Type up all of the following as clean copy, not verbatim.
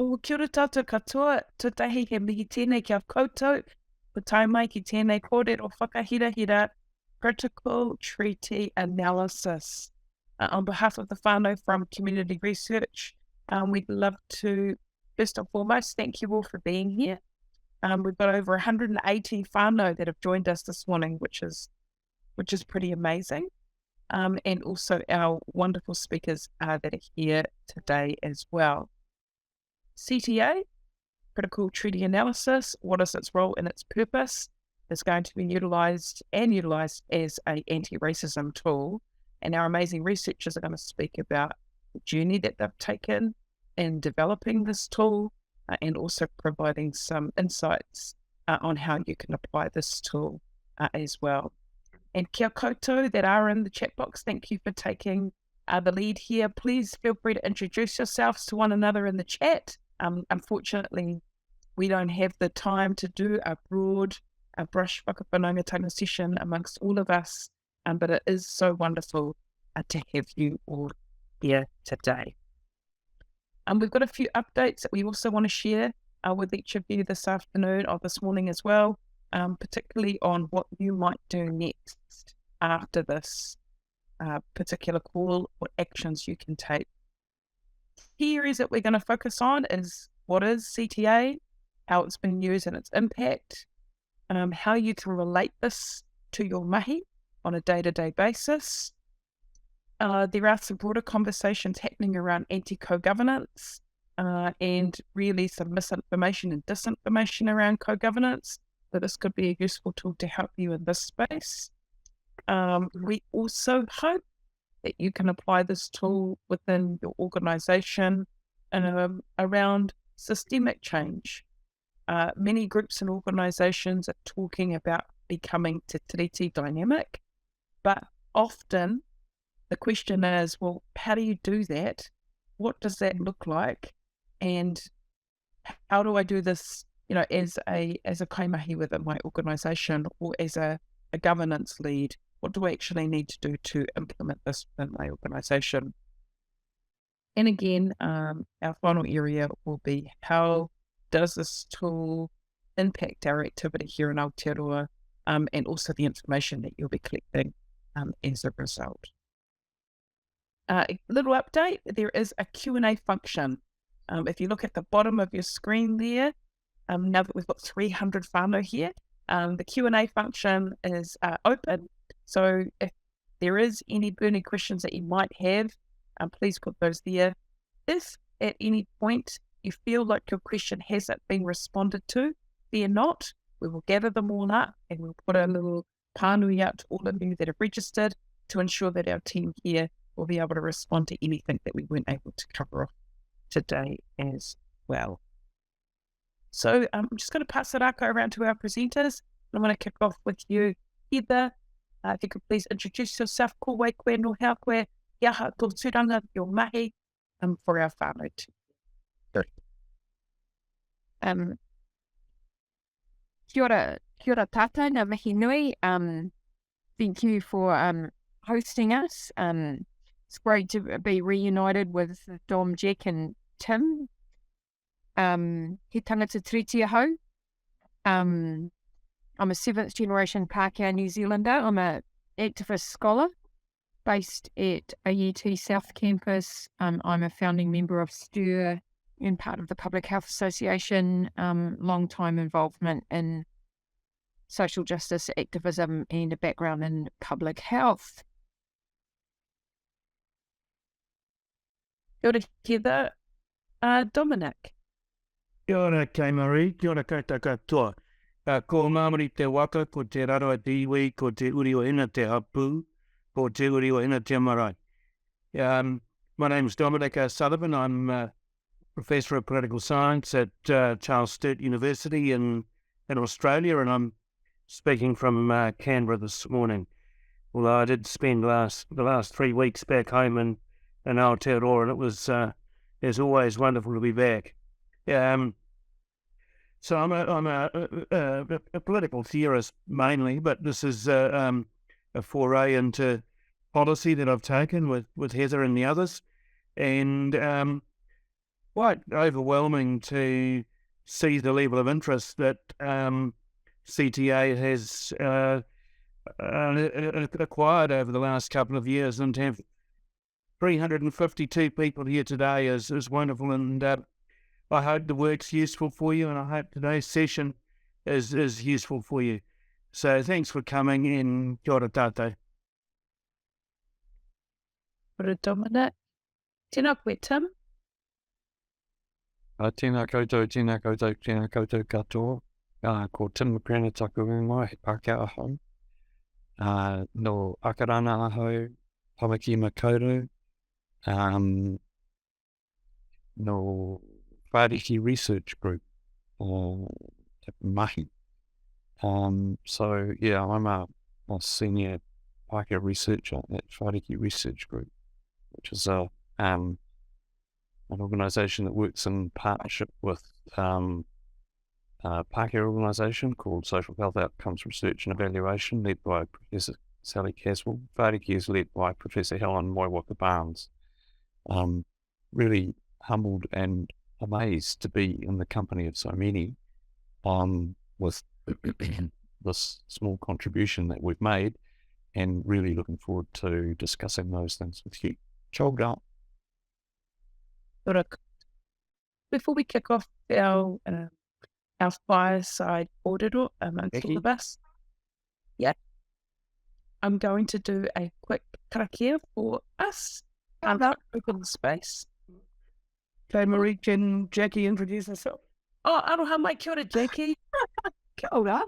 Kia ora tātou katoa, tutahi he mihi tēnei kia koutou, ko tai mai ki tēnei kōrero whakahirahira, Critical Tiriti Analysis. On behalf of the whānau from Community Research, we'd love to, first and foremost, thank you all for being here. We've got over 180 whānau that have joined us this morning, which is pretty amazing. And also our wonderful speakers that are here today as well. CTA, Critical Tiriti Analysis, what is its role and its purpose, is going to be utilised as an anti-racism tool. And our amazing researchers are going to speak about the journey that they've taken in developing this tool and also providing some insights on how you can apply this tool as well. And kia koutou that are in the chat box, thank you for taking the lead here. Please feel free to introduce yourselves to one another in the chat. Unfortunately, we don't have the time to do a broad brush whakawhanaungatanga session amongst all of us, but it is so wonderful to have you all here today. We've got a few updates that we also want to share with each of you this afternoon or this morning as well, particularly on what you might do next after this particular call, what actions you can take. Key areas that we're going to focus on is what is CTA, how it's been used and its impact, how you can relate this to your mahi on a day-to-day basis. There are some broader conversations happening around anti-co-governance and really some misinformation and disinformation around co-governance. So this could be a useful tool to help you in this space. We also hope that you can apply this tool within your organisation around systemic change. Many groups and organisations are talking about becoming Te Tiriti dynamic, but often the question is, well, how do you do that? What does that look like? And how do I do this, as a kaimahi within my organisation or as a governance lead? What do I actually need to do to implement this within my organisation? And again, our final area will be how does this tool impact our activity here in Aotearoa and also the information that you'll be collecting as a result. A little update, there is a Q&A function. If you look at the bottom of your screen there, now that we've got 300 whānau here, the Q&A function is open. So if there is any burning questions that you might have, please put those there. If at any point you feel like your question hasn't been responded to, fear not. We will gather them all up and we'll put a little pānui out to all of you that have registered to ensure that our team here will be able to respond to anything that we weren't able to cover off today as well. So I'm just going to pass the raka around to our presenters. I'm going to kick off with you, Heather. If you could please introduce yourself, ko wai koe no hea koe, iaha tō tūranga, your mahi, for our whānau too. Kia ora tātou, ngā mihi nui. Thank you for hosting us. It's great to be reunited with Dom, Jack and Tim. He tangata tiriti ahau. I'm a 7th generation Pākehā New Zealander. I'm an activist scholar based at AET South Campus. I'm a founding member of STIR and part of the Public Health Association, long time involvement in social justice activism and a background in public health. Kia ora, Heather. Dominic. Kia ora, kei Marie. Kia ora koutou katoa. Ko Māmari te waka, ko te rarawa te iwi, ko te uri o ina te hapū, ko te uri o ina te marae. My name is Dominic Sullivan. I'm a Professor of Political Science at Charles Sturt University in Australia, and I'm speaking from Canberra this morning. Although I did spend the last 3 weeks back home in Aotearoa, and it was, as always, wonderful to be back. So I'm a political theorist mainly, but this is a foray into policy that I've taken with Heather and the others. And quite overwhelming to see the level of interest that CTA has acquired over the last couple of years, and to have 352 people here today is wonderful, and I hope the work's useful for you, and I hope today's session is useful for you. So thanks for coming in. Kia ora tātou. Ora Dominic. Tēnā koe, Tim. Tēnā koutou, tēnā koutou, tēnā koutou katoa. Ko Tim McCrana taku ingoa, he Pākehā hau. No Akarana ahau, Pamaki Makaurau. No Waitangi Research Group, Mahi. So yeah, I'm a senior Pākehā researcher at Waitangi Research Group, which is an organisation that works in partnership with a Pākehā organisation called Social Health Outcomes Research and Evaluation, led by Professor Sally Caswell. Waitangi is led by Professor Helen Moiwaka Barnes. Really humbled and amazed to be in the company of so many with this small contribution that we've made, and really looking forward to discussing those things with you. Chogged up. Before we kick off our fireside audit amongst all of us, I'm going to do a quick karakia for us. Open the space. Okay, Marie, can Jackie introduce herself? Oh, aroha mai, kia ora, Jackie. Kia ora.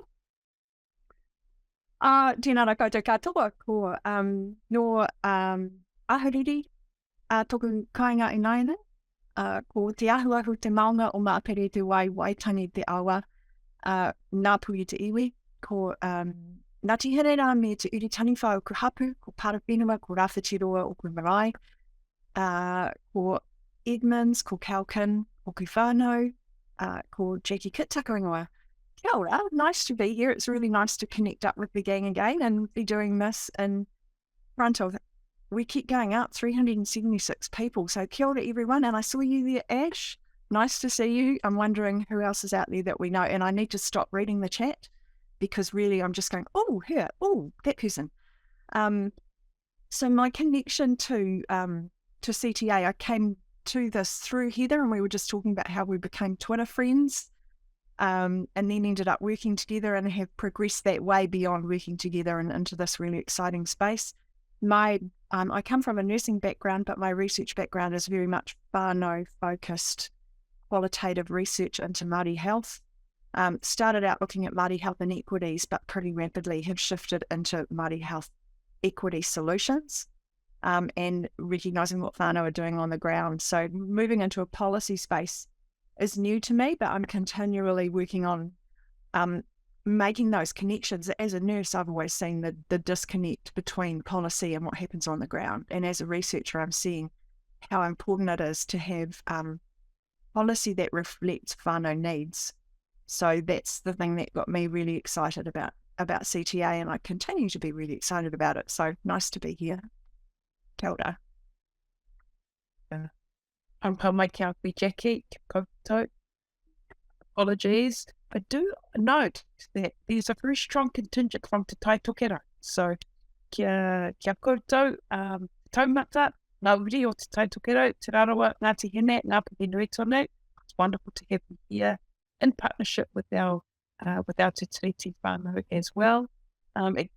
Tēnā rā koutou katoa ko no ahuriri toku kāinga i naina ko te ahuahu te maunga o Māpere te wai Waitangi te awa nā pui te iwi ko Ngāti Herera me te uritani whao ku hapu ko Parawhenua ko Rāwhitiroa o ku marae ko Edmonds, ko Calkin, ko Kuwhānau, ko Jackie Kittako ingoa. Kia ora, nice to be here. It's really nice to connect up with the gang again and be doing this in front of, we keep going up, 376 people. So kia ora everyone, and I saw you there, Ash. Nice to see you. I'm wondering who else is out there that we know, and I need to stop reading the chat because really I'm just going, oh, her, oh, that person. So my connection to CTA, I came to this through Heather, and we were just talking about how we became Twitter friends, and then ended up working together and have progressed that way beyond working together and into this really exciting space. I come from a nursing background, but my research background is very much whānau focused qualitative research into Māori health. Started out looking at Māori health inequities, but pretty rapidly have shifted into Māori health equity solutions. And recognising what whānau are doing on the ground. So moving into a policy space is new to me, but I'm continually working on making those connections. As a nurse, I've always seen the disconnect between policy and what happens on the ground. And as a researcher, I'm seeing how important it is to have policy that reflects whānau needs. So that's the thing that got me really excited about CTA, and I continue to be really excited about it. So nice to be here. Kia ora. I'm mai kia koe, Jackie, kia koutou. Apologies. I do note that there's a very strong contingent from Te Tai Tokera. So kia koutou, taumata, ngā uri o Te Tai Tokera, Te Rarawa, Ngāti Hene, ngā puhi nui tonu. It's wonderful to have you here in partnership with our Te Tiriti whānau as well.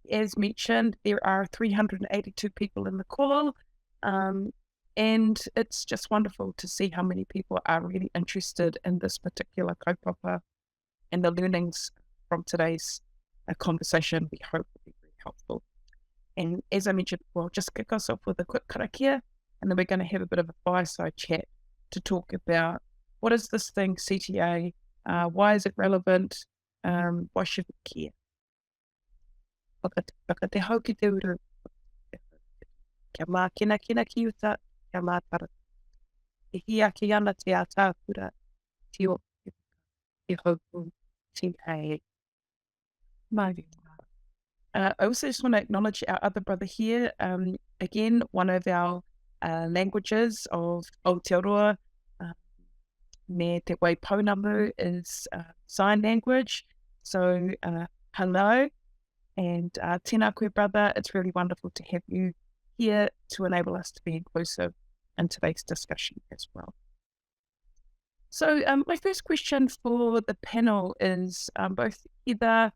As mentioned, there are 382 people in the call, and it's just wonderful to see how many people are really interested in this particular kaupapa, and the learnings from today's conversation we hope will be very helpful. And as I mentioned, we'll just kick us off with a quick karakia, and then we're going to have a bit of a fireside chat to talk about what is this thing, CTA, why is it relevant, why should we care? Waka te hau ki te uru. Kia mā kina ki uta, kia mā tara. E hia ki ana te ātāpura, te o, te haupu, te hei. I also just want to acknowledge our other brother here. Again, one of our languages of Aotearoa me te waipounamu is sign language. So hello, and tēnā koe, brother. It's really wonderful to have you here to enable us to be inclusive in today's discussion as well. So my first question for the panel is both Heather,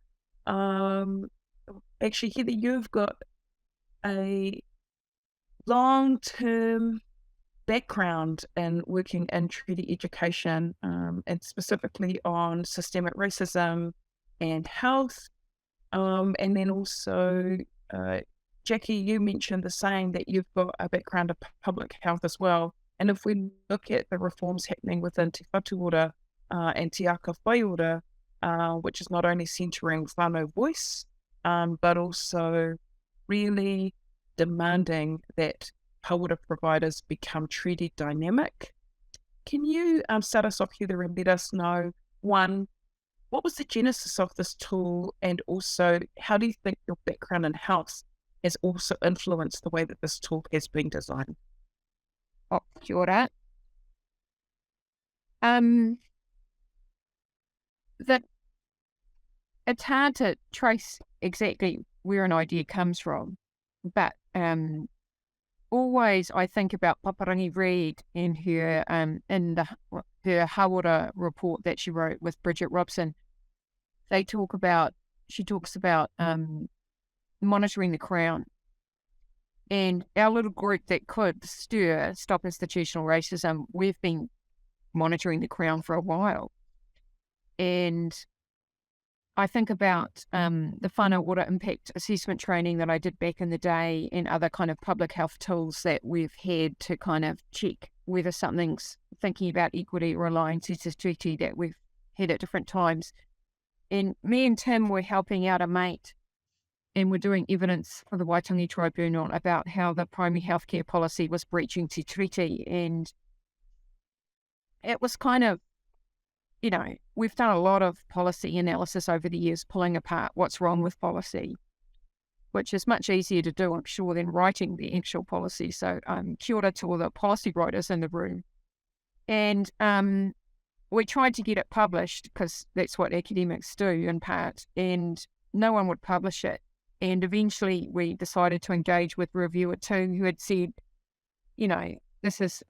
actually Heather, you've got a long-term background in working in treaty education and specifically on systemic racism and health. And then also, Jackie, you mentioned the saying that you've got a background of public health as well. And if we look at the reforms happening within Te Whatu Ora and Te Aka Whai Ora, which is not only centering whānau voice, but also really demanding that hauora providers become treaty dynamic. Can you start us off, Heather, and let us know, one, what was the genesis of this tool, and also how do you think your background in health has also influenced the way that this tool has been designed? Oh, kia ora. It's hard to trace exactly where an idea comes from, but always I think about Paparangi Reid in her her hauora report that she wrote with Bridget Robson. She talks about monitoring the Crown. And our little group that could stop institutional racism, we've been monitoring the Crown for a while. And I think about the whānau ora impact assessment training that I did back in the day and other kind of public health tools that we've had to kind of check whether something's thinking about equity or aligning to Te Tiriti that we've had at different times. And me and Tim were helping out a mate, and we're doing evidence for the Waitangi Tribunal about how the primary healthcare policy was breaching Te Tiriti. And it was kind of, we've done a lot of policy analysis over the years, pulling apart what's wrong with policy, which is much easier to do, I'm sure, than writing the actual policy. So kia ora to all the policy writers in the room. And we tried to get it published because that's what academics do in part, and no one would publish it. And eventually we decided to engage with Reviewer 2, who had said, this is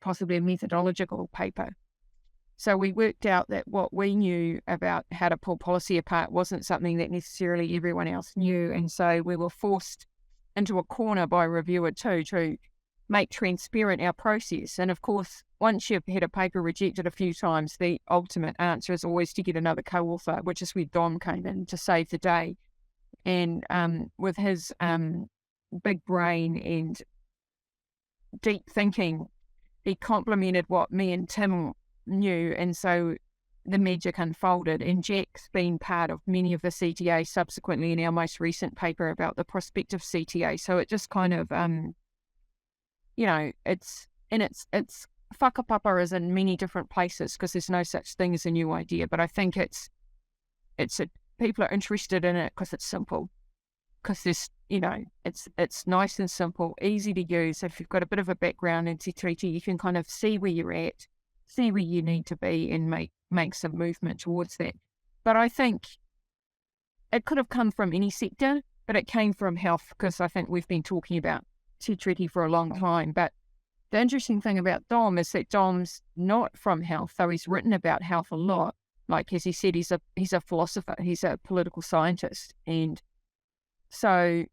possibly a methodological paper. So we worked out that what we knew about how to pull policy apart wasn't something that necessarily everyone else knew. And so we were forced into a corner by Reviewer 2 to make transparent our process. And of course, once you've had a paper rejected a few times, the ultimate answer is always to get another co-author, which is where Dom came in to save the day. And with his big brain and deep thinking, he complemented what me and Tim knew, and so the magic unfolded. And Jack's been part of many of the CTA subsequently in our most recent paper about the prospective CTA. So it just kind of, it's whakapapa is in many different places because there's no such thing as a new idea. But I think people are interested in it because it's simple, because there's, it's nice and simple, easy to use. If you've got a bit of a background in Te Tiriti, you can kind of see where you're at, see where you need to be, and make some movement towards that. But I think it could have come from any sector, but it came from health because I think we've been talking about Te Tiriti for a long time. But the interesting thing about Dom is that Dom's not from health, though he's written about health a lot. Like, as he said, he's a philosopher, he's a political scientist. And so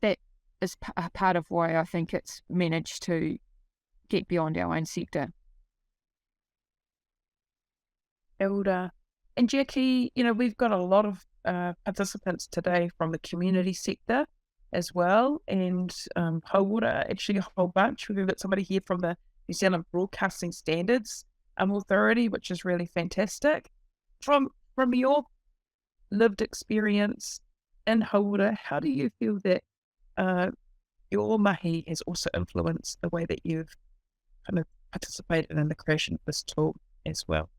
that is a part of why I think it's managed to get beyond our own sector. Elder. And Jackie, we've got a lot of participants today from the community sector as well, and hauora, actually a whole bunch. We've got somebody here from the New Zealand Broadcasting Standards Authority, which is really fantastic. From your lived experience in hauora, how do you feel that your mahi has also influenced the way that you've kind of participated in the creation of this tool as well?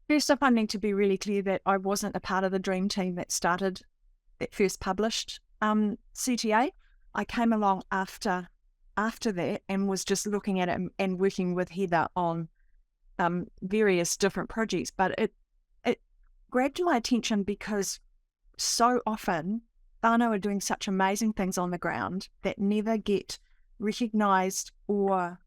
First up, I need to be really clear that I wasn't a part of the dream team that first published CTA. I came along after that and was just looking at it and working with Heather on various different projects, but it grabbed my attention because so often whānau are doing such amazing things on the ground that never get recognised, or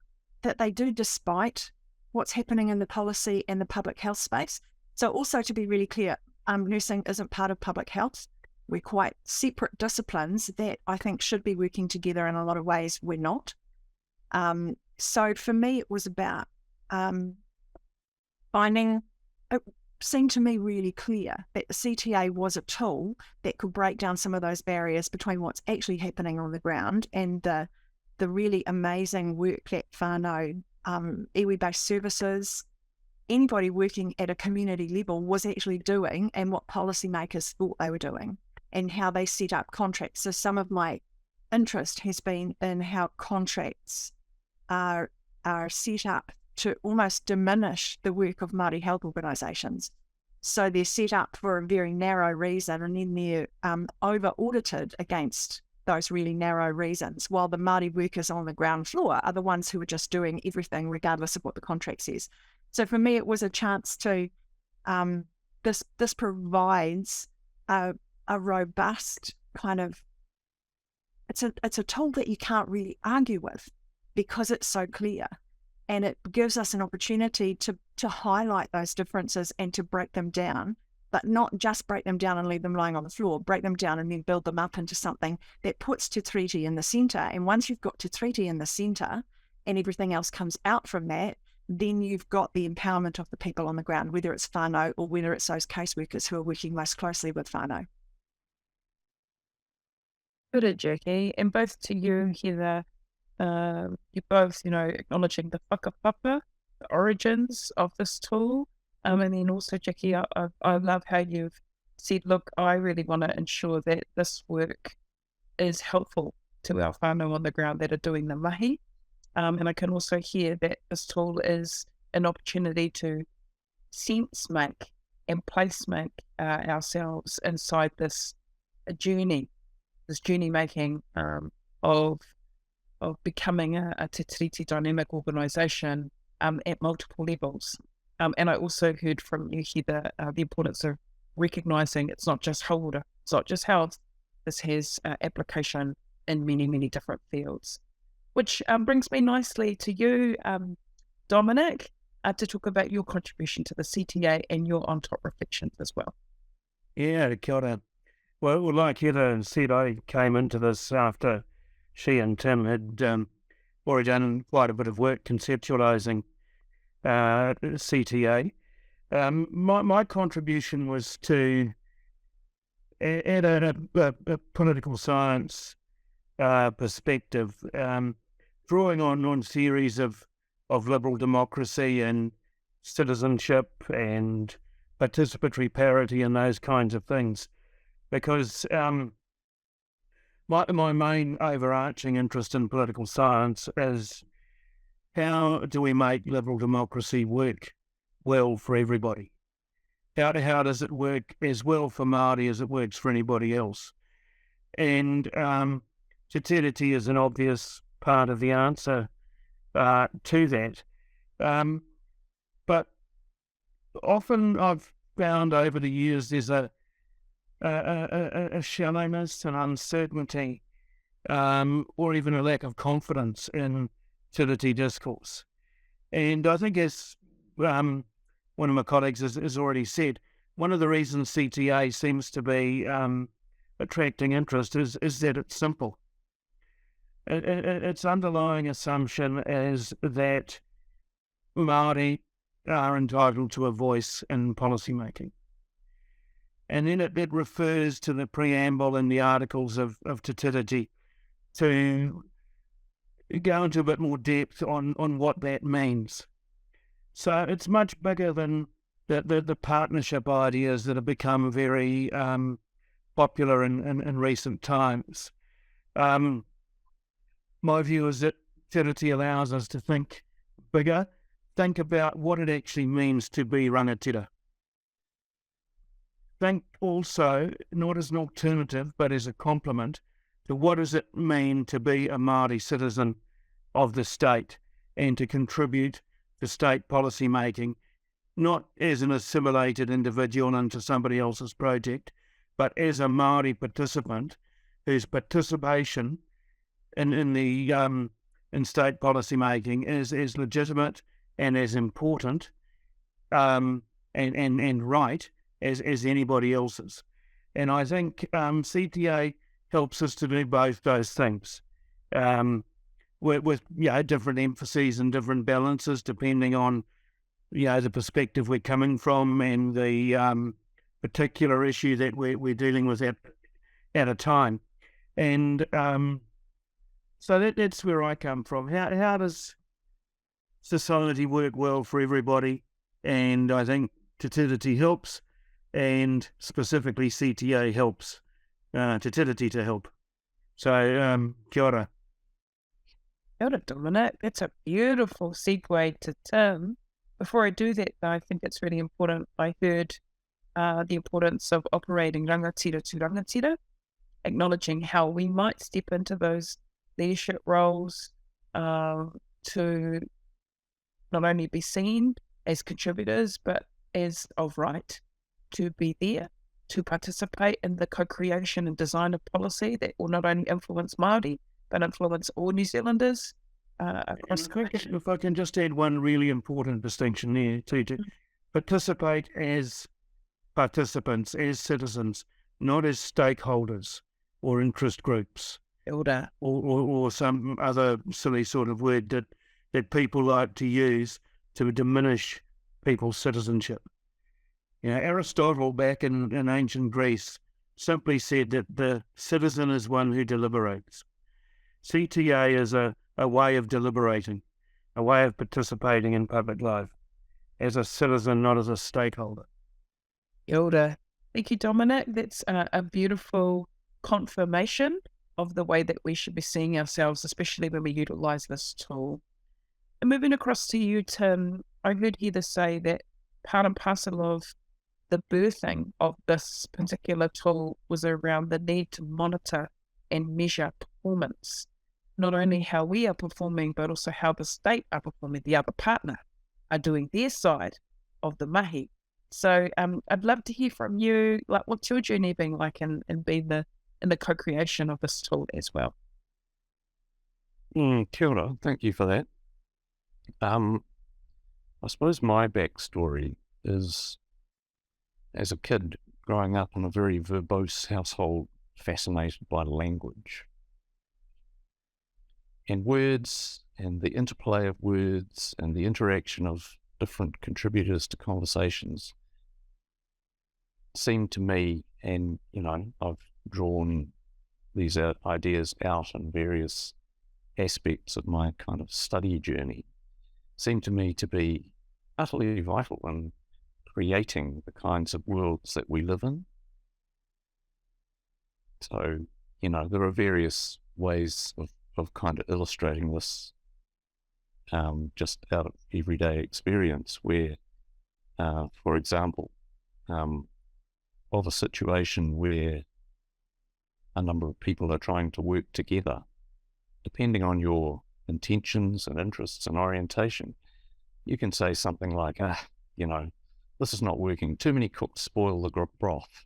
that they do despite what's happening in the policy and the public health space. So also, to be really clear, nursing isn't part of public health. We're quite separate disciplines that I think should be working together. In a lot of ways, we're not. So for me, it was about finding, it seemed to me really clear that the CTA was a tool that could break down some of those barriers between what's actually happening on the ground and the really amazing work that whānau, iwi-based services, anybody working at a community level was actually doing, and what policymakers thought they were doing, and how they set up contracts. So some of my interest has been in how contracts are set up to almost diminish the work of Māori health organisations. So they're set up for a very narrow reason, and then they're over-audited against those really narrow reasons, while the Māori workers on the ground floor are the ones who are just doing everything regardless of what the contract says. So for me, it was a chance to, this provides a robust kind of, it's a tool that you can't really argue with because it's so clear. And it gives us an opportunity to highlight those differences and to break them down, but not just break them down and leave them lying on the floor, break them down and then build them up into something that puts Te Tiriti in the centre. And once you've got Te Tiriti in the centre and everything else comes out from that, then you've got the empowerment of the people on the ground, whether it's whānau or whether it's those caseworkers who are working most closely with whānau. Good, Jackie. And both to you, Heather, you're both, acknowledging the whakapapa, the origins of this tool. And then also, Jackie, I love how you've said, look, I really want to ensure that this work is helpful to our whānau on the ground that are doing the mahi. And I can also hear that this tool is an opportunity to sense make and place make ourselves inside this journey making of becoming a Te Tiriti dynamic organisation at multiple levels. And I also heard from you, Heather, the importance of recognising it's not just holder, it's not just health. This has application in many, many different fields. Which brings me nicely to you, Dominic, to talk about your contribution to the CTA and your on-top reflections as well. Yeah, kia ora. Well, like Heather said, I came into this after she and Tim had already done quite a bit of work conceptualising CTA. My contribution was to add a political science perspective, drawing on theories of liberal democracy and citizenship and participatory parity and those kinds of things, because my main overarching interest in political science is how do we make liberal democracy work well for everybody? How does it work as well for Māori as it works for anybody else? And Te Tiriti is an obvious part of the answer to that. But often I've found over the years there's a shallowness and uncertainty, or even a lack of confidence in Tiriti discourse. And I think, as one of my colleagues has already said, one of the reasons CTA seems to be attracting interest is that it's simple. Its underlying assumption is that Māori are entitled to a voice in policy making. And then it refers to the preamble in the articles of Te Tiriti to go into a bit more depth on what that means. So it's much bigger than the partnership ideas that have become very popular in recent times. My view is that Tiriti allows us to think bigger, think about what it actually means to be rangatira. Think also, not as an alternative, but as a complement to what does it mean to be a Māori citizen of the state and to contribute to state policy making, not as an assimilated individual into somebody else's project, but as a Māori participant whose participation in state policy making is as legitimate and as important and right as anybody else's. And I think CTA helps us to do both those things with different emphases and different balances depending on the perspective we're coming from and the particular issue that we're dealing with at a time. And so that's where I come from. How does society work well for everybody? And I think Te Tiriti helps, and specifically CTA helps Te Tiriti to help. So, kia ora. Kia ora, Dominic. That's a beautiful segue to Tim. Before I do that, though, I think it's really important. I heard the importance of operating rangatira to rangatira, acknowledging how we might step into those leadership roles to not only be seen as contributors, but as of right to be there, to participate in the co-creation and design of policy that will not only influence Māori, but influence all New Zealanders across the country. If I can just add one really important distinction there, to participate as participants, as citizens, not as stakeholders or interest groups. Or some other silly sort of word that people like to use to diminish people's citizenship. Aristotle back in ancient Greece simply said that the citizen is one who deliberates. CTA is a way of deliberating, a way of participating in public life as a citizen, not as a stakeholder. Kia ora. Thank you, Dominic. That's a beautiful confirmation of the way that we should be seeing ourselves, especially when we utilise this tool. And moving across to you, Tim, I heard Heather say that part and parcel of the birthing of this particular tool was around the need to monitor and measure performance, not only how we are performing, but also how the state are performing, the other partner are doing their side of the mahi. So I'd love to hear from you, like what's your journey been like in being in the co-creation of this tool as well? Kia ora, thank you for that. I suppose my backstory is, as a kid growing up in a very verbose household, fascinated by language and words and the interplay of words and the interaction of different contributors to conversations seemed to me, and I've drawn these ideas out in various aspects of my kind of study journey, seemed to me to be utterly vital in creating the kinds of worlds that we live in. So, there are various ways of kind of illustrating this just out of everyday experience where, for example, of a situation where a number of people are trying to work together, depending on your intentions and interests and orientation, you can say something like, this is not working. Too many cooks spoil the broth.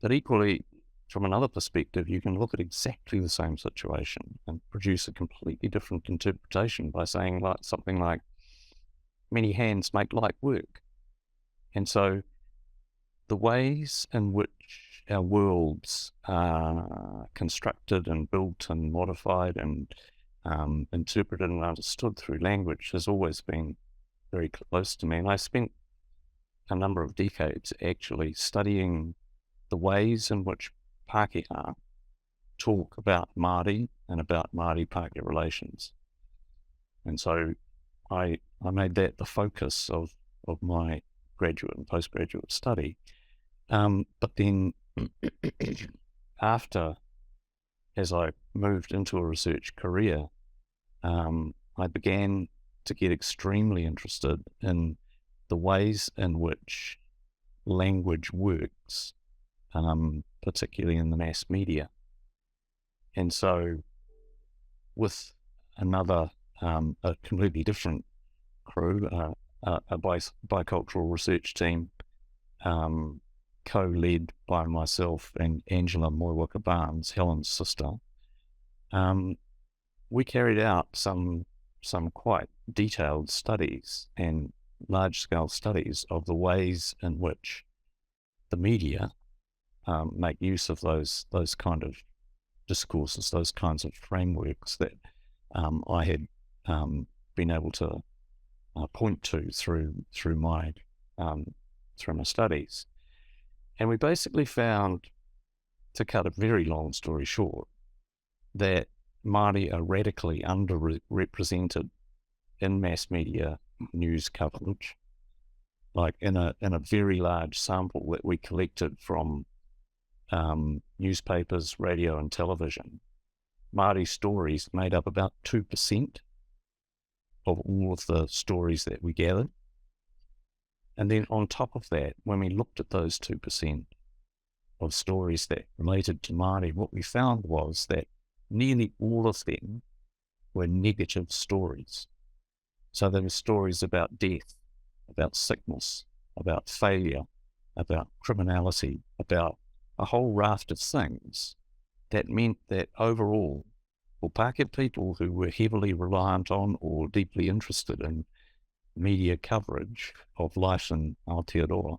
But equally, from another perspective, you can look at exactly the same situation and produce a completely different interpretation by saying something like, many hands make light work. And so the ways in which our worlds are constructed and built and modified and interpreted and understood through language has always been very close to me. And I spent a number of decades actually studying the ways in which Pākehā talk about Māori and about Māori-Pākehā relations. And so I made that the focus of my graduate and postgraduate study. But then after, as I moved into a research career, I began to get extremely interested in the ways in which language works, particularly in the mass media. And so with another, a completely different crew, a bicultural research team, co-led by myself and Angela Moiwaka Barnes, Helen's sister. We carried out some quite detailed studies and large-scale studies of the ways in which the media make use of those kind of discourses, those kinds of frameworks that I had been able to point to through my studies. And we basically found, to cut a very long story short, that Māori are radically underrepresented in mass media news coverage. Like in a very large sample that we collected from newspapers, radio and television, Māori stories made up about 2% of all of the stories that we gathered. And then on top of that, when we looked at those 2% of stories that related to Māori, what we found was that nearly all of them were negative stories. So there were stories about death, about sickness, about failure, about criminality, about a whole raft of things that meant that overall, for Pākehā people who were heavily reliant on or deeply interested in media coverage of life in Aotearoa,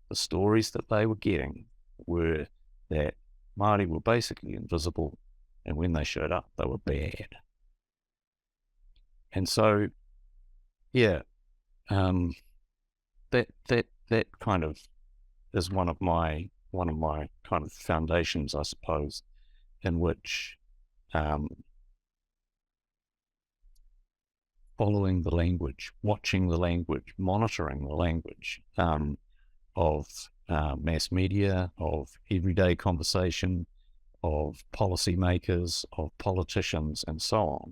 the stories that they were getting were that Māori were basically invisible, and when they showed up, they were bad. And so, yeah, that kind of is one of my kind of foundations, I suppose, in which following the language, watching the language, monitoring the language of mass media, of everyday conversation, of policymakers, of politicians, and so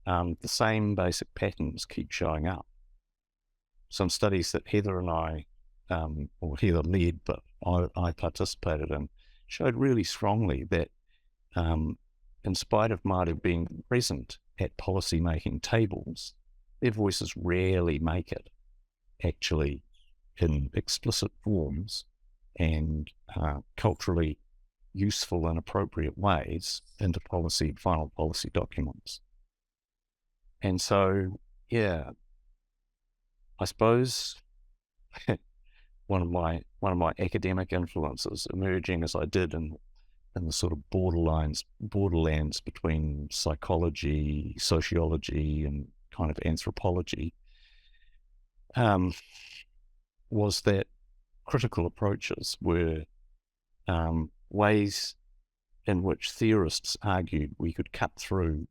on. The same basic patterns keep showing up. Some studies that Heather and I, or Heather led, but I participated in, showed really strongly that in spite of Māori being present at policy-making tables, their voices rarely make it actually in explicit forms and culturally useful and appropriate ways into final policy documents. And so, yeah, I suppose one of my academic influences, emerging as I did in the sort of borderlands between psychology, sociology, and kind of anthropology, was that critical approaches were ways in which theorists argued we could cut through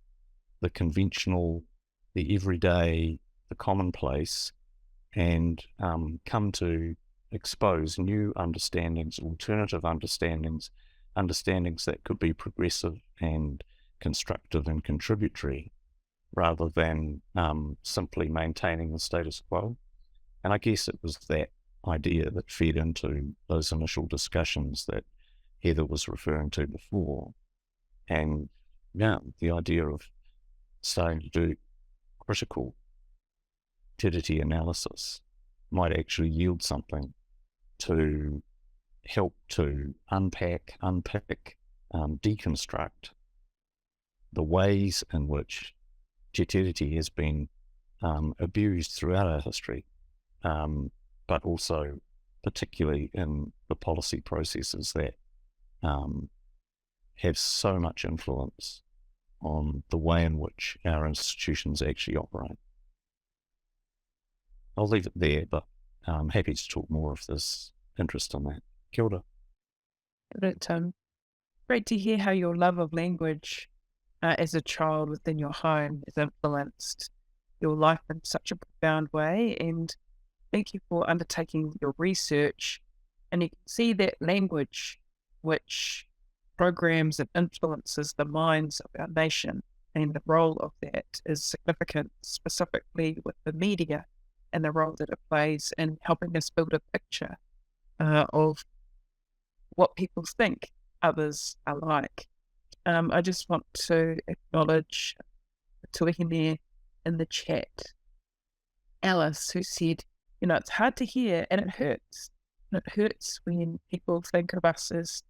the conventional, the everyday, the commonplace, and come to expose new understandings, alternative understandings that could be progressive and constructive and contributory, rather than simply maintaining the status quo. And I guess it was that idea that fed into those initial discussions that Heather was referring to before. And yeah, the idea of starting to do critical tiriti analysis might actually yield something to help to unpack, deconstruct the ways in which Te Tiriti has been abused throughout our history, but also particularly in the policy processes that have so much influence on the way in which our institutions actually operate. I'll leave it there, but I'm happy to talk more if there's interest in that. Kia ora. Great to hear how your love of language as a child within your home has influenced your life in such a profound way. And thank you for undertaking your research. And you can see that language, which programs and influences the minds of our nation, and the role of that is significant, specifically with the media and the role that it plays in helping us build a picture of what people think others are like. I just want to acknowledge Tuihine in the chat. Alice, who said, it's hard to hear and it hurts. And it hurts when people think of us as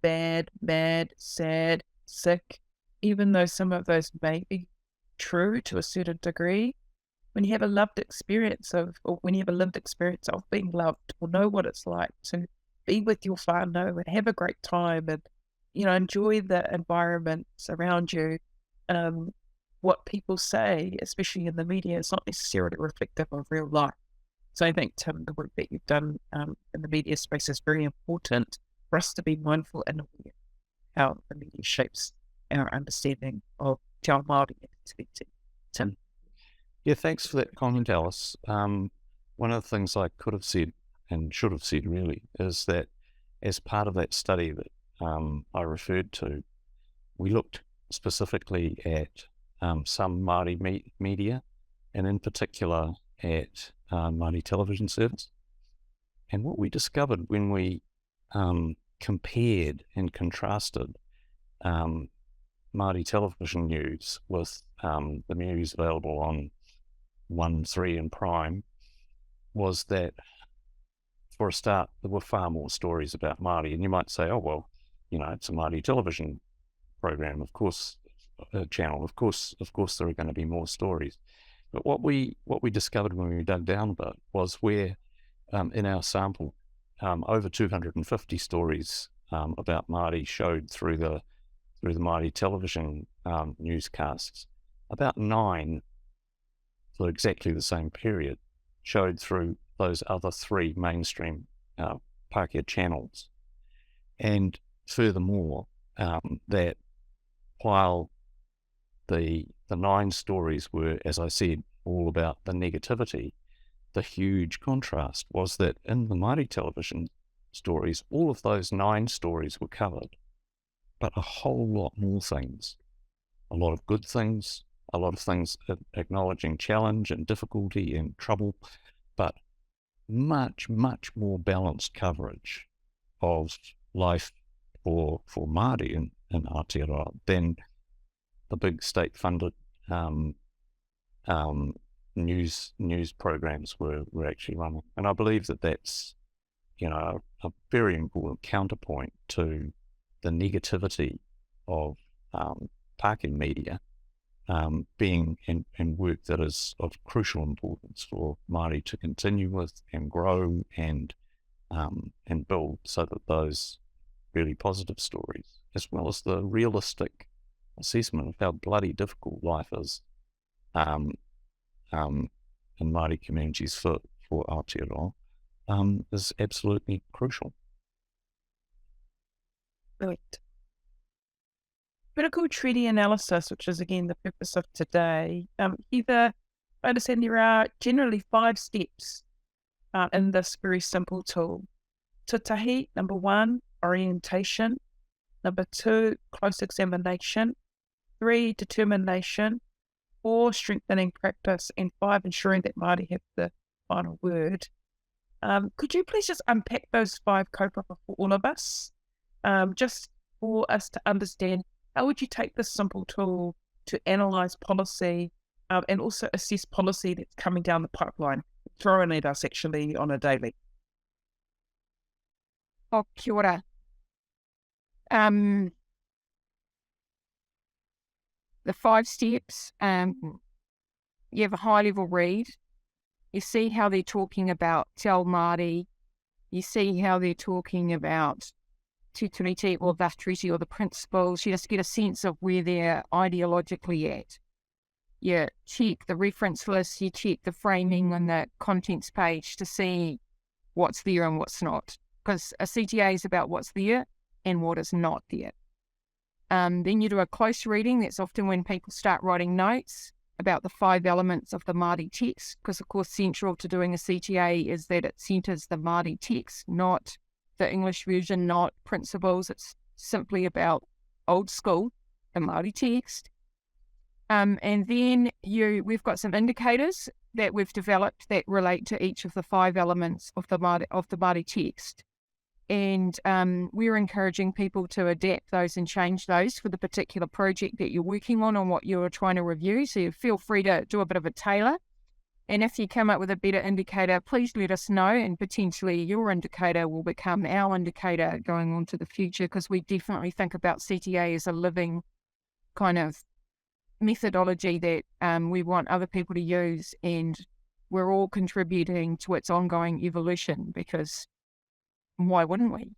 bad, mad, sad, sick, even though some of those may be true to a certain degree. When you have a lived experience of being loved, or know what it's like to be with your whānau and have a great time and, enjoy the environments around you, what people say, especially in the media, is not necessarily reflective of real life. So I think, Tim, the work that you've done in the media space is very important for us to be mindful and aware how the media shapes our understanding of Te Ao Māori and Te Tiriti. Tim? Yeah, thanks for that comment, Alice. One of the things I could have said and should have said really is that as part of that study that I referred to, we looked specifically at some Māori media, and in particular at Māori television service. And what we discovered when we compared and contrasted Māori television news with the news available on 1, 3 and Prime was that, for a start, there were far more stories about Māori. And you might say, oh, well, it's a Māori television program, of course, channel, of course there are going to be more stories. But what we discovered when we dug down a bit was where in our sample, over 250 stories about Māori showed through the Māori television newscasts. About 9 for exactly the same period showed through those other 3 mainstream Pākehā channels. And furthermore, that while the 9 stories were, as I said, all about the negativity, the huge contrast was that in the Māori television stories, all of those 9 stories were covered, but a whole lot more things, a lot of good things, a lot of things acknowledging challenge and difficulty and trouble, but much, much more balanced coverage of life for Māori in Aotearoa than the big state-funded news programs were actually running. And I believe that that's, a very important counterpoint to the negativity of Pākehā media being in work that is of crucial importance for Māori to continue with and grow and build, so that those really positive stories, as well as the realistic assessment of how bloody difficult life is in Māori communities for Aotearoa, is absolutely crucial. Right. Critical Tiriti Analysis, which is again the purpose of today. I understand there are generally 5 steps in this very simple tool. Tutahi, number 1, orientation. Number 2, close examination. 3, determination. 4, strengthening practice. And 5, ensuring that Māori have the final word. Could you please just unpack those 5 kaupapa for all of us? Just for us to understand, how would you take this simple tool to analyse policy and also assess policy that's coming down the pipeline, throwing at us actually on a daily? Oh, kia ora. The 5 steps, you have a high-level read. You see how they're talking about Te Ao Māori. You see how they're talking about Te Tiriti or the treaty or the principles. You just get a sense of where they're ideologically at. You check the reference list, you check the framing on the contents page to see what's there and what's not. Because a CTA is about what's there and what is not there. Then you do a close reading. That's often when people start writing notes about the 5 elements of the Māori text, because of course central to doing a CTA is that it centres the Māori text, not the English version, not principles. It's simply about old school, the Māori text. And then we've got some indicators that we've developed that relate to each of the 5 elements of the Māori text. And we're encouraging people to adapt those and change those for the particular project that you're working on what you're trying to review. So you feel free to do a bit of a tailor. And if you come up with a better indicator, please let us know, and potentially your indicator will become our indicator going on to the future, because we definitely think about CTA as a living kind of methodology that we want other people to use, and we're all contributing to its ongoing evolution, because why wouldn't we?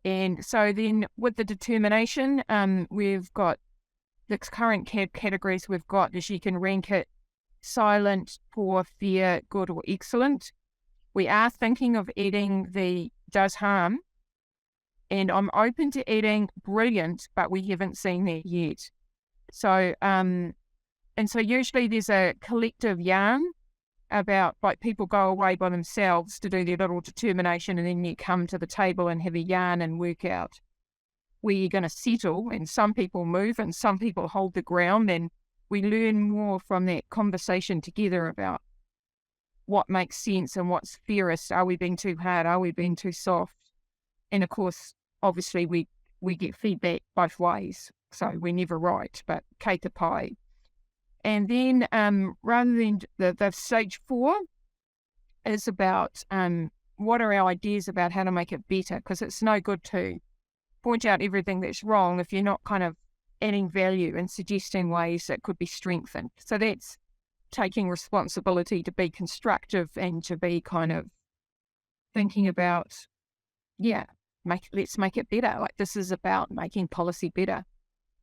And so then with the determination, we've got the current categories we've got is you can rank it silent, poor, fair, good, or excellent. We are thinking of adding the does harm, and I'm open to adding brilliant, but we haven't seen that yet. So, and so usually there's a collective yarn about, like, people go away by themselves to do their little determination, and then you come to the table and have a yarn and work out where you're going to settle, and some people move and some people hold the ground, and we learn more from that conversation together about what makes sense and what's fairest. Are we being too hard? Are we being too soft? And of course, obviously we get feedback both ways, so we're never right, but kei te pai. And then rather than the stage 4 is about what are our ideas about how to make it better, because it's no good to point out everything that's wrong if you're not kind of adding value and suggesting ways that could be strengthened. So that's taking responsibility to be constructive and to be kind of thinking about, let's make it better. Like, this is about making policy better.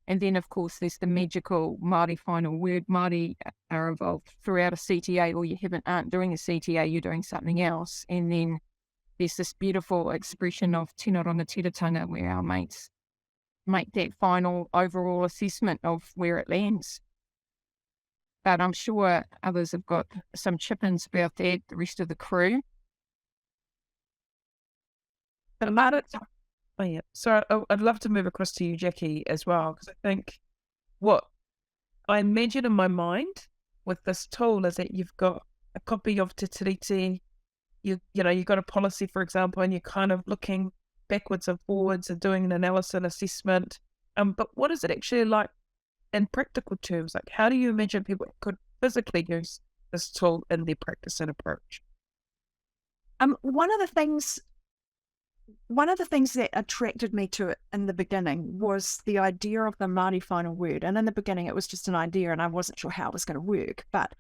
And then, of course, there's the magical Māori final word. Māori are involved throughout a CTA, or you aren't doing a CTA, you're doing something else. And then there's this beautiful expression of tino rangatiratanga, where our mates make that final overall assessment of where it lands. But I'm sure others have got some chip-ins about that, the rest of the crew. So I'd love to move across to you, Jackie, as well, because I think what I imagine in my mind with this tool is that you've got a copy of Te Tiriti, you've got a policy, for example, and you're kind of looking backwards and forwards and doing an analysis and assessment. But what is it actually like in practical terms? Like, how do you imagine people could physically use this tool in their practice and approach? One of the things that attracted me to it in the beginning was the idea of the Māori final word. And in the beginning, it was just an idea and I wasn't sure how it was going to work. But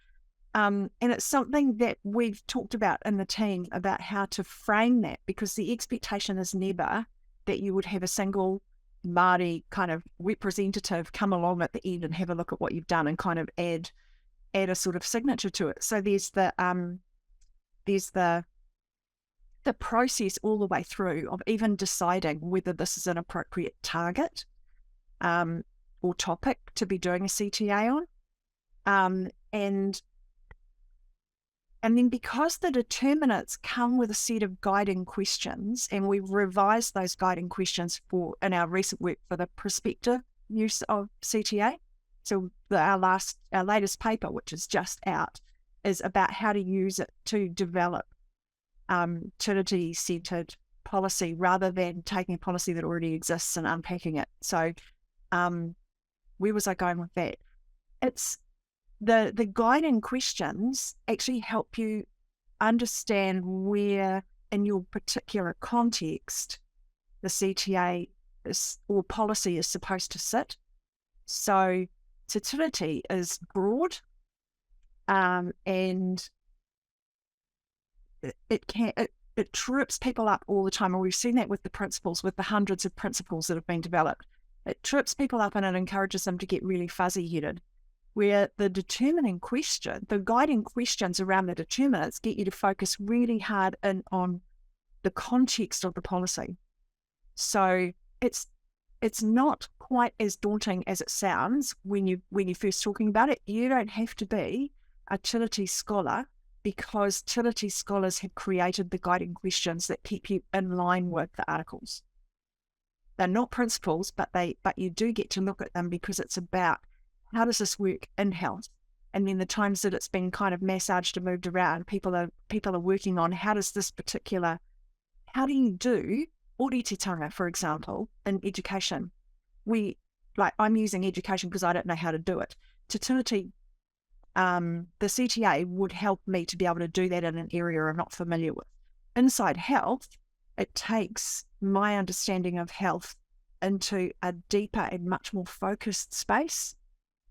and it's something that we've talked about in the team about how to frame that, because the expectation is never that you would have a single Māori kind of representative come along at the end and have a look at what you've done and kind of add a sort of signature to it. So there's the process all the way through of even deciding whether this is an appropriate target or topic to be doing a CTA on. And then because the determinants come with a set of guiding questions, and we've revised those guiding questions in our recent work for the prospective use of CTA. So our latest paper, which is just out, is about how to use it to develop Tiriti-centred policy rather than taking a policy that already exists and unpacking it. So where was I going with that? It's the guiding questions actually help you understand where in your particular context the CTA or policy is supposed to sit. So Te Tiriti is broad and it trips people up all the time, and we've seen that with the principles, with the hundreds of principles that have been developed. It trips people up and it encourages them to get really fuzzy-headed, where the determining question, the guiding questions around the determinants get you to focus really hard in on the context of the policy. So it's not quite as daunting as it sounds when you're first talking about it. You don't have to be a Tiriti scholar, because Tiriti scholars have created the guiding questions that keep you in line with the articles. They're not principles, but you do get to look at them because it's about how does this work in-house? And then the times that it's been kind of massaged and moved around, people are working on how do you do oretitanga, for example, in education? I'm using education because I don't know how to do it. Te Tiriti the CTA would help me to be able to do that in an area I'm not familiar with. Inside health, it takes my understanding of health into a deeper and much more focused space.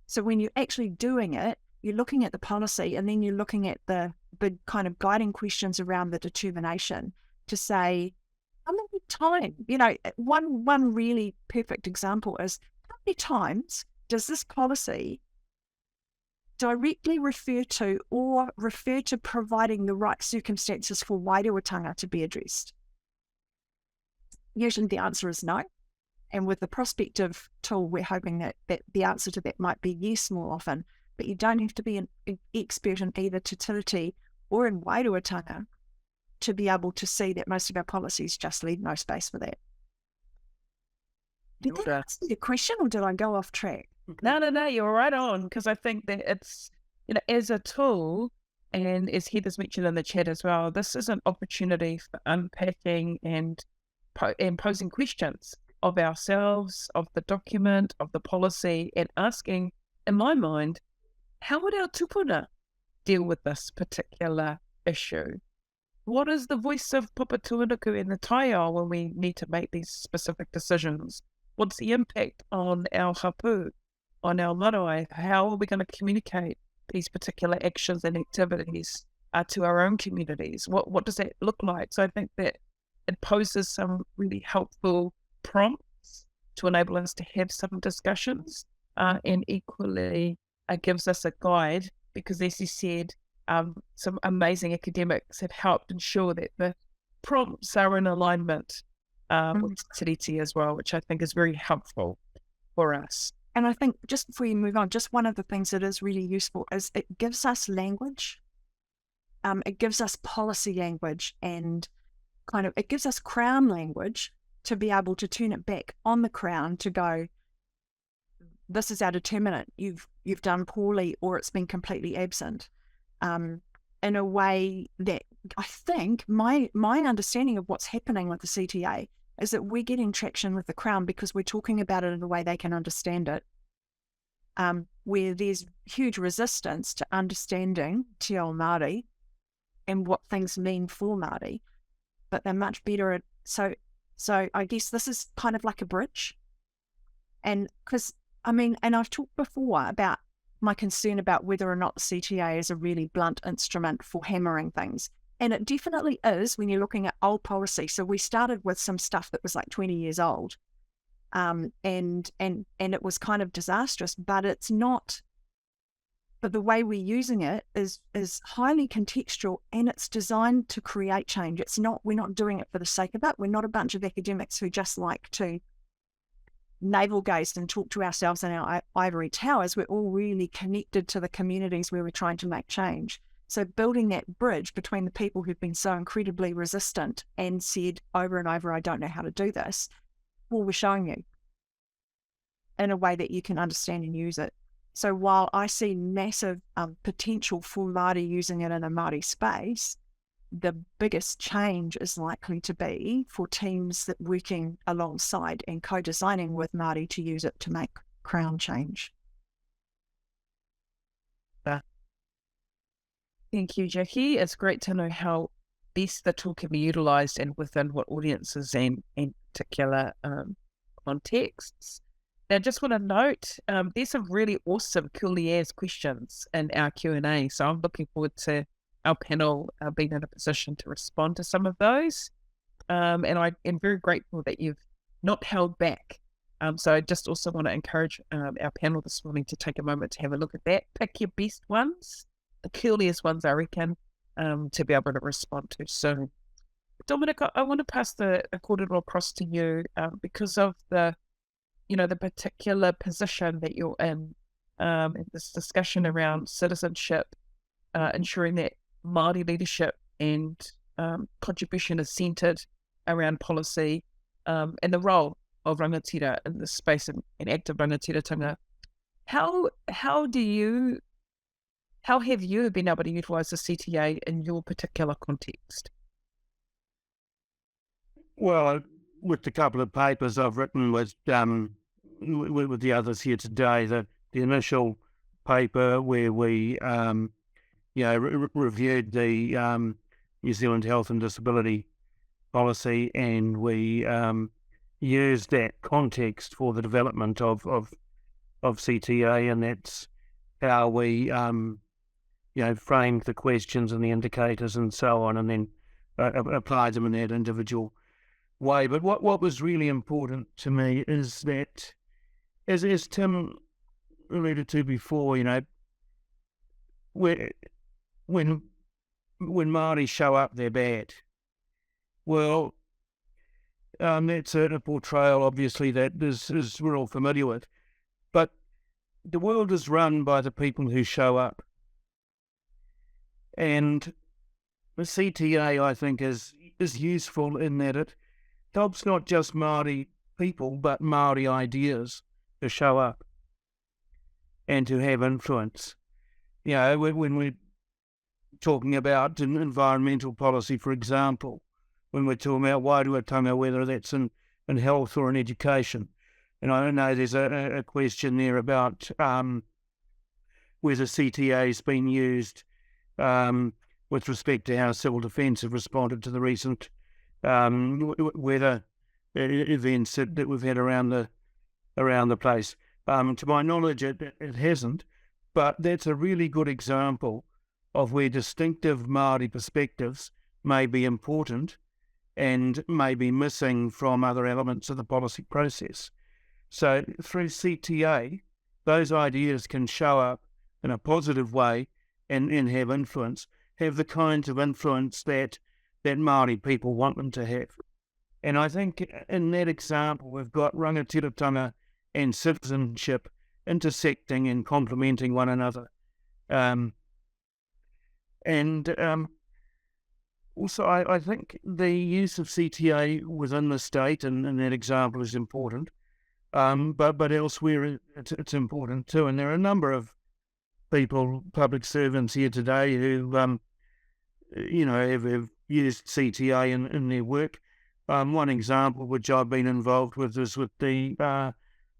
So when you're actually doing it, you're looking at the policy, and then you're looking at the big kind of guiding questions around the determination to say, how many times, one really perfect example is, how many times does this policy directly refer to or refer to providing the right circumstances for waitangi to be addressed? Usually the answer is no. And with the prospective tool, we're hoping that the answer to that might be yes more often. But you don't have to be an expert in either Te Tiriti or in waitangi to be able to see that most of our policies just leave no space for that. Did that answer the question, or did I go off track? No, you're right on, because I think that it's, as a tool, and as Heather's mentioned in the chat as well, this is an opportunity for unpacking and posing questions of ourselves, of the document, of the policy, and asking, in my mind, how would our tupuna deal with this particular issue? What is the voice of Papatūānuku and the taiao when we need to make these specific decisions? What's the impact on our hapu, on our marae? How are we going to communicate these particular actions and activities to our own communities? What does that look like? So I think that it poses some really helpful prompts to enable us to have some discussions, and equally gives us a guide, because as you said, some amazing academics have helped ensure that the prompts are in alignment with Tiriti as well, which I think is very helpful for us. And I think, just before you move on, just one of the things that is really useful is it gives us language. It gives us policy language, and it gives us Crown language to be able to turn it back on the Crown to go, this is our determinant, you've done poorly, or it's been completely absent. In a way that I think my understanding of what's happening with the CTA is that we're getting traction with the Crown because we're talking about it in a way they can understand it. Where there's huge resistance to understanding Te Ao Māori and what things mean for Māori, but they're much better at, so I guess this is kind of like a bridge. And because, and I've talked before about my concern about whether or not the CTA is a really blunt instrument for hammering things. And it definitely is when you're looking at old policy. So we started with some stuff that was like 20 years old. And it was kind of disastrous, but it's not, but the way we're using it is highly contextual, and it's designed to create change. We're not doing it for the sake of it. We're not a bunch of academics who just like to navel gaze and talk to ourselves in our ivory towers. We're all really connected to the communities where we're trying to make change. So building that bridge between the people who've been so incredibly resistant and said over and over, I don't know how to do this, well, we're showing you in a way that you can understand and use it. So while I see massive potential for Māori using it in a Māori space, the biggest change is likely to be for teams that working alongside and co-designing with Māori to use it to make Crown change. Thank you, Jackie. It's great to know how best the tool can be utilised and within what audiences and particular contexts. Now, I just want to note, there's some really awesome Kuliers questions in our Q&A, so I'm looking forward to our panel being in a position to respond to some of those. And I am very grateful that you've not held back. So I just also want to encourage our panel this morning to take a moment to have a look at that. Pick your best ones, the coolest ones, I reckon, to be able to respond to soon. Dominic, I want to pass the kōrero across to you because of the particular position that you're in this discussion around citizenship, ensuring that Māori leadership and contribution is centred around policy, and the role of rangatira in this space and active rangatiratanga. How have you been able to utilise the CTA in your particular context? Well, with the couple of papers I've written with the others here today, the initial paper where we, reviewed the New Zealand Health and Disability Policy, and we used that context for the development of CTA, and that's how we, framed the questions and the indicators and so on, and then applied them in that individual way. But what was really important to me is that, as Tim alluded to before, when Māori show up, they're bad. Well, that's a portrayal, obviously, that is we're all familiar with. But the world is run by the people who show up. And the CTA, I think, is useful in that it helps not just Māori people, but Māori ideas to show up and to have influence. When we're talking about environmental policy, for example, when we're talking about wairuatanga, whether that's in health or in education. And I know there's a question there about whether CTA has been used with respect to how civil defence have responded to the recent weather events that we've had around the place. To my knowledge, it hasn't, but that's a really good example of where distinctive Māori perspectives may be important and may be missing from other elements of the policy process. So through CTA, those ideas can show up in a positive way and have influence, have the kinds of influence that Māori people want them to have. And I think in that example, we've got rangatiratanga and citizenship intersecting and complementing one another. Also, I think the use of CTA within the state in that example is important, but elsewhere it's important too. And there are a number of people, public servants here today who, have used CTA in their work. One example which I've been involved with is with the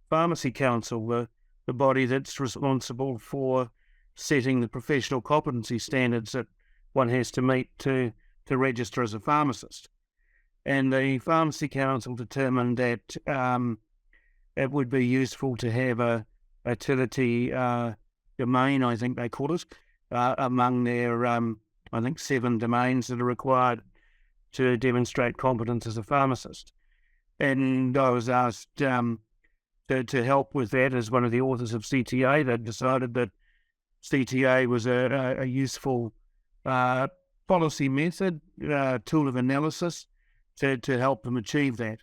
Pharmacy Council, the body that's responsible for setting the professional competency standards that one has to meet to register as a pharmacist. And the Pharmacy Council determined that it would be useful to have a Tiriti domain, I think they call it, among their, 7 domains that are required to demonstrate competence as a pharmacist. And I was asked to help with that as one of the authors of CTA. They decided that CTA was a useful policy method, tool of analysis to help them achieve that.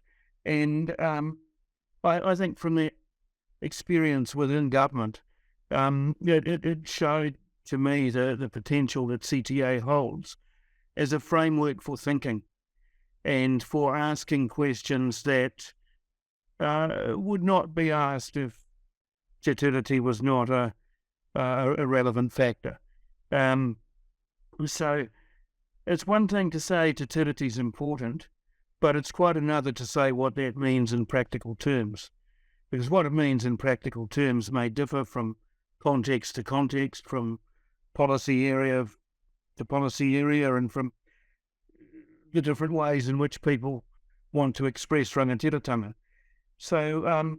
And I think from their experience within government, it showed to me the potential that CTA holds as a framework for thinking and for asking questions that would not be asked if Te Tiriti was not a relevant factor. So it's one thing to say Te Tiriti is important, but it's quite another to say what that means in practical terms. Because what it means in practical terms may differ from context to context, from policy area to policy area, and from the different ways in which people want to express rangatiratanga. So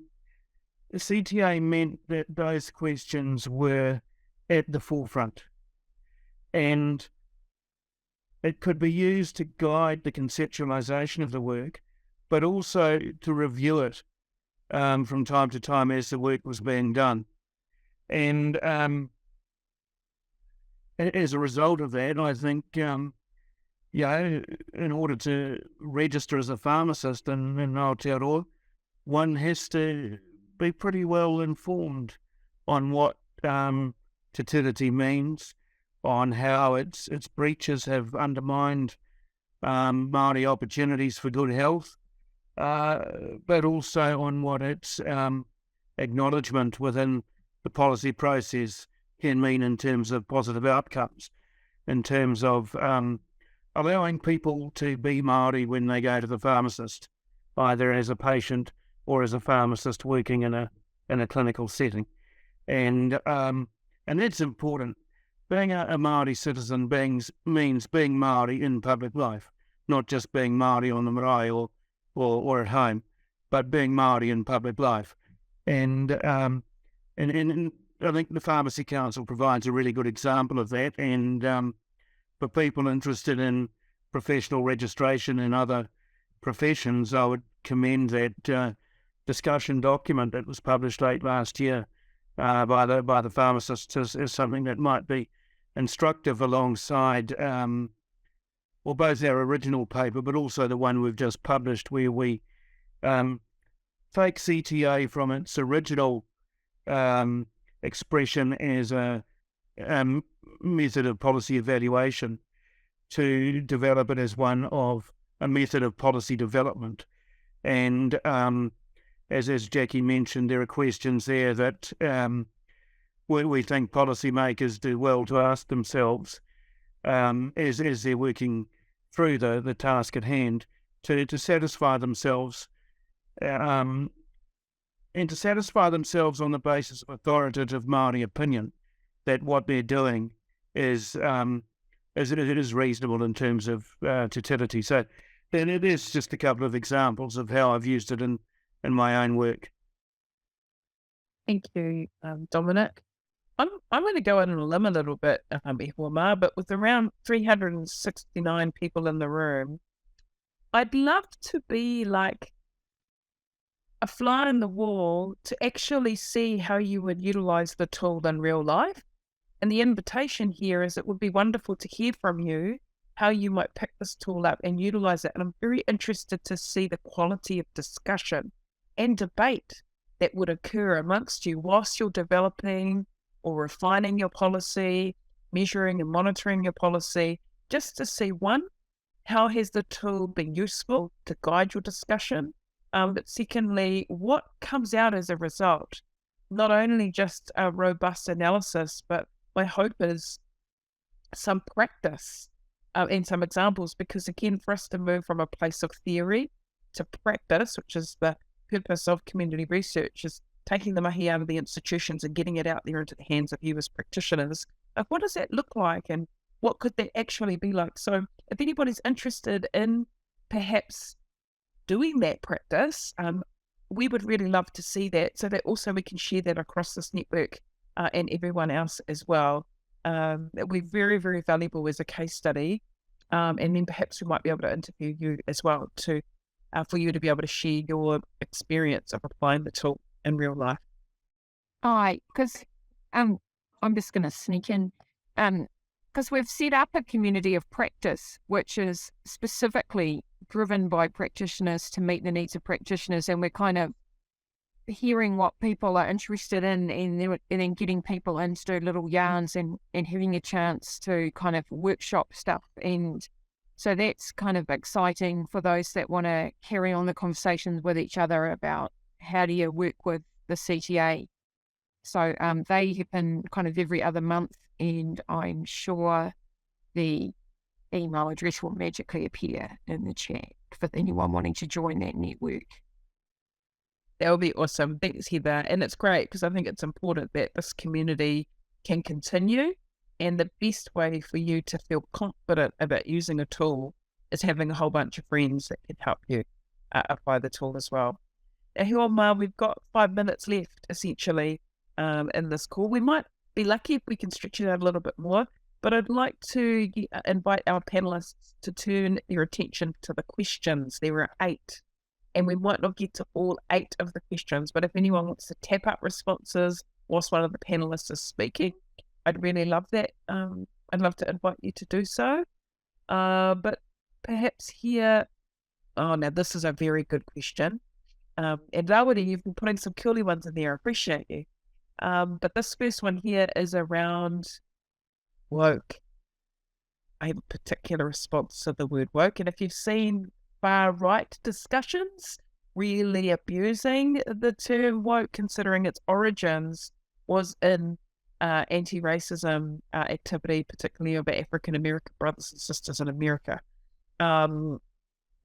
CTA meant that those questions were at the forefront, and it could be used to guide the conceptualisation of the work, but also to review it from time to time as the work was being done. And as a result of that, I think, in order to register as a pharmacist in Aotearoa, one has to be pretty well informed on what Te Tiriti means, on how its breaches have undermined Māori opportunities for good health, but also on what its acknowledgement within the policy process can mean in terms of positive outcomes, in terms of allowing people to be Māori when they go to the pharmacist, either as a patient or as a pharmacist working in a clinical setting. And And that's important. Being a Māori citizen means being Māori in public life, not just being Māori on the marae or at home, but being Māori in public life. And I think the Pharmacy Council provides a really good example of that. And for people interested in professional registration in other professions, I would commend that discussion document that was published late last year by the pharmacists as something that might be instructive alongside both our original paper, but also the one we've just published, where we take CTA from its original expression as a method of policy evaluation to develop it as one of a method of policy development. And as Jackie mentioned, there are questions there that we think policymakers do well to ask themselves as they're working through the task at hand to satisfy themselves and to satisfy themselves on the basis of authoritative Māori opinion that what they're doing is reasonable in terms of Te Tiriti. So then it is just a couple of examples of how I've used it in my own work. Thank you, Dominic. I'm going to go out on a limb a little bit, but with around 369 people in the room, I'd love to be like a fly on the wall to actually see how you would utilize the tool in real life. And the invitation here is it would be wonderful to hear from you how you might pick this tool up and utilize it. And I'm very interested to see the quality of discussion and debate that would occur amongst you whilst you're developing or refining your policy, measuring and monitoring your policy, just to see, one, how has the tool been useful to guide your discussion? But secondly, what comes out as a result? Not only just a robust analysis, but my hope is some practice and some examples, because again, for us to move from a place of theory to practice, which is the purpose of community research, is taking the mahi out of the institutions and getting it out there into the hands of you as practitioners. What does that look like, and what could that actually be like? So if anybody's interested in perhaps doing that practice, we would really love to see that, so that also we can share that across this network and everyone else as well. It will be very, very valuable as a case study. And then perhaps we might be able to interview you as well for you to be able to share your experience of applying the tool in real life. All right, because I'm just going to sneak in, because we've set up a community of practice, which is specifically driven by practitioners to meet the needs of practitioners, and we're kind of hearing what people are interested in and then getting people into little yarns and having a chance to kind of workshop stuff. And so that's kind of exciting for those that want to carry on the conversations with each other about how do you work with the CTA. So they happen kind of every other month, and I'm sure the email address will magically appear in the chat for anyone wanting to join that network. That would be awesome. Thanks, Heather. And it's great because I think it's important that this community can continue. And the best way for you to feel confident about using a tool is having a whole bunch of friends that can help you apply the tool as well. Now, we've got 5 minutes left, essentially, in this call. We might be lucky if we can stretch it out a little bit more, but I'd like to invite our panelists to turn their attention to the questions. There are 8, and we might not get to all 8 of the questions, but if anyone wants to tap up responses whilst one of the panelists is speaking, I'd really love that. I'd love to invite you to do so. But perhaps here, now this is a very good question. And Rawiri, you've been putting some curly ones in there. I appreciate you. But this first one here is around woke. I have a particular response to the word woke. And if you've seen far-right discussions really abusing the term woke, considering its origins was in anti-racism activity, particularly of African-American brothers and sisters in America. And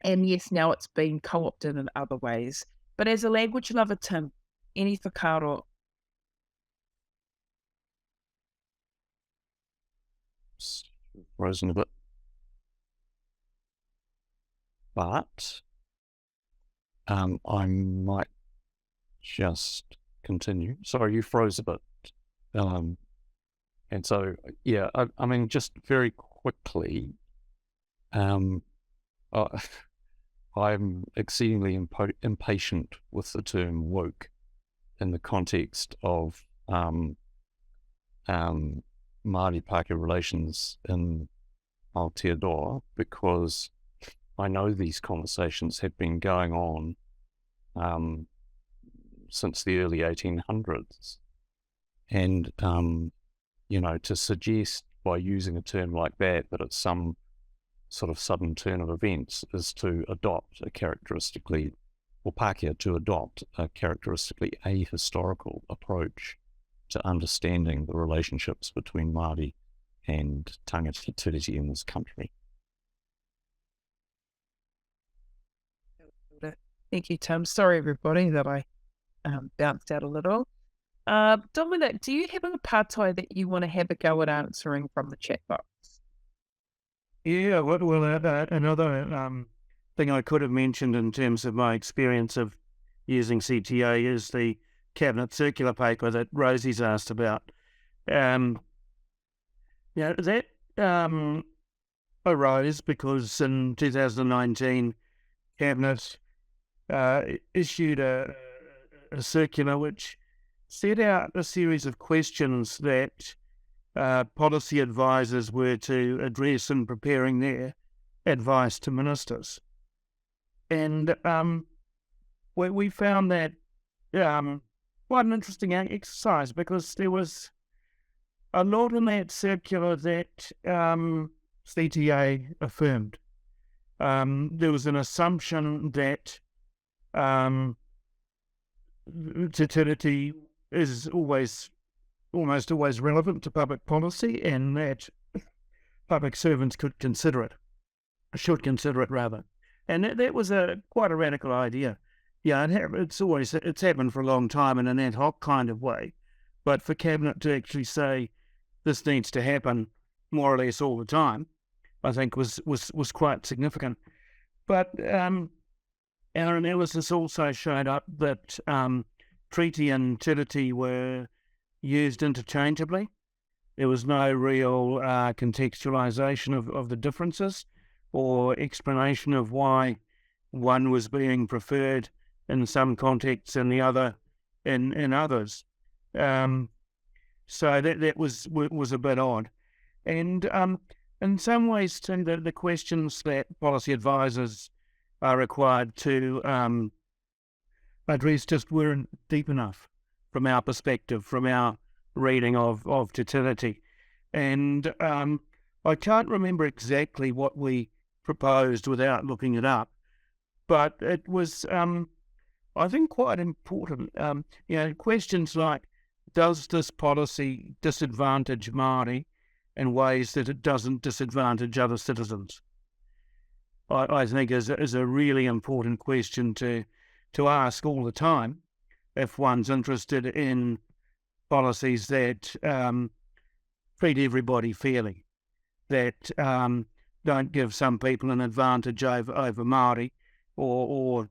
yes, now it's been co-opted in other ways. But as a language lover, Tim, any whakaaro? frozen a bit. But I might just continue. Sorry, you froze a bit. And so, yeah, I mean, just very quickly, I'm exceedingly impatient with the term woke in the context of Māori Pākehā relations in Aotearoa, because I know these conversations have been going on since the early 1800s. And, you know, to suggest by using a term like that it's some sort of sudden turn of events is to adopt a characteristically, or Pākehā to adopt a characteristically ahistorical approach to understanding the relationships between Māori and tangata Te Tiriti in this country. Thank you, Tim. Sorry, everybody, that I bounced out a little. Dominic, do you have a pātai that you want to have a go at answering from the chat box? Yeah, well, another thing I could have mentioned in terms of my experience of using CTA is the Cabinet Circular paper that Rosie's asked about. Yeah, that arose because in 2019, Cabinet issued a circular which set out a series of questions that policy advisors were to address in preparing their advice to ministers. And we found that quite an interesting exercise, because there was a lot in that circular that CTA affirmed. There was an assumption that Te Tiriti is almost always relevant to public policy, and that public servants should consider it rather. And that was quite a radical idea. Yeah, it's happened for a long time in an ad hoc kind of way, but for Cabinet to actually say this needs to happen more or less all the time, I think was quite significant. But our analysis also showed up that treaty and tiriti were used interchangeably. There was no real contextualisation of the differences or explanation of why one was being preferred in some contexts and the other in others. So that was a bit odd. And in some ways, too, the questions that policy advisors are required to address just weren't deep enough from our perspective, from our reading of Te Tiriti. And I can't remember exactly what we proposed without looking it up, but it was, I think, quite important. Questions like, does this policy disadvantage Māori in ways that it doesn't disadvantage other citizens? I think is a really important question to ask all the time if one's interested in policies that treat everybody fairly, that don't give some people an advantage over Māori, or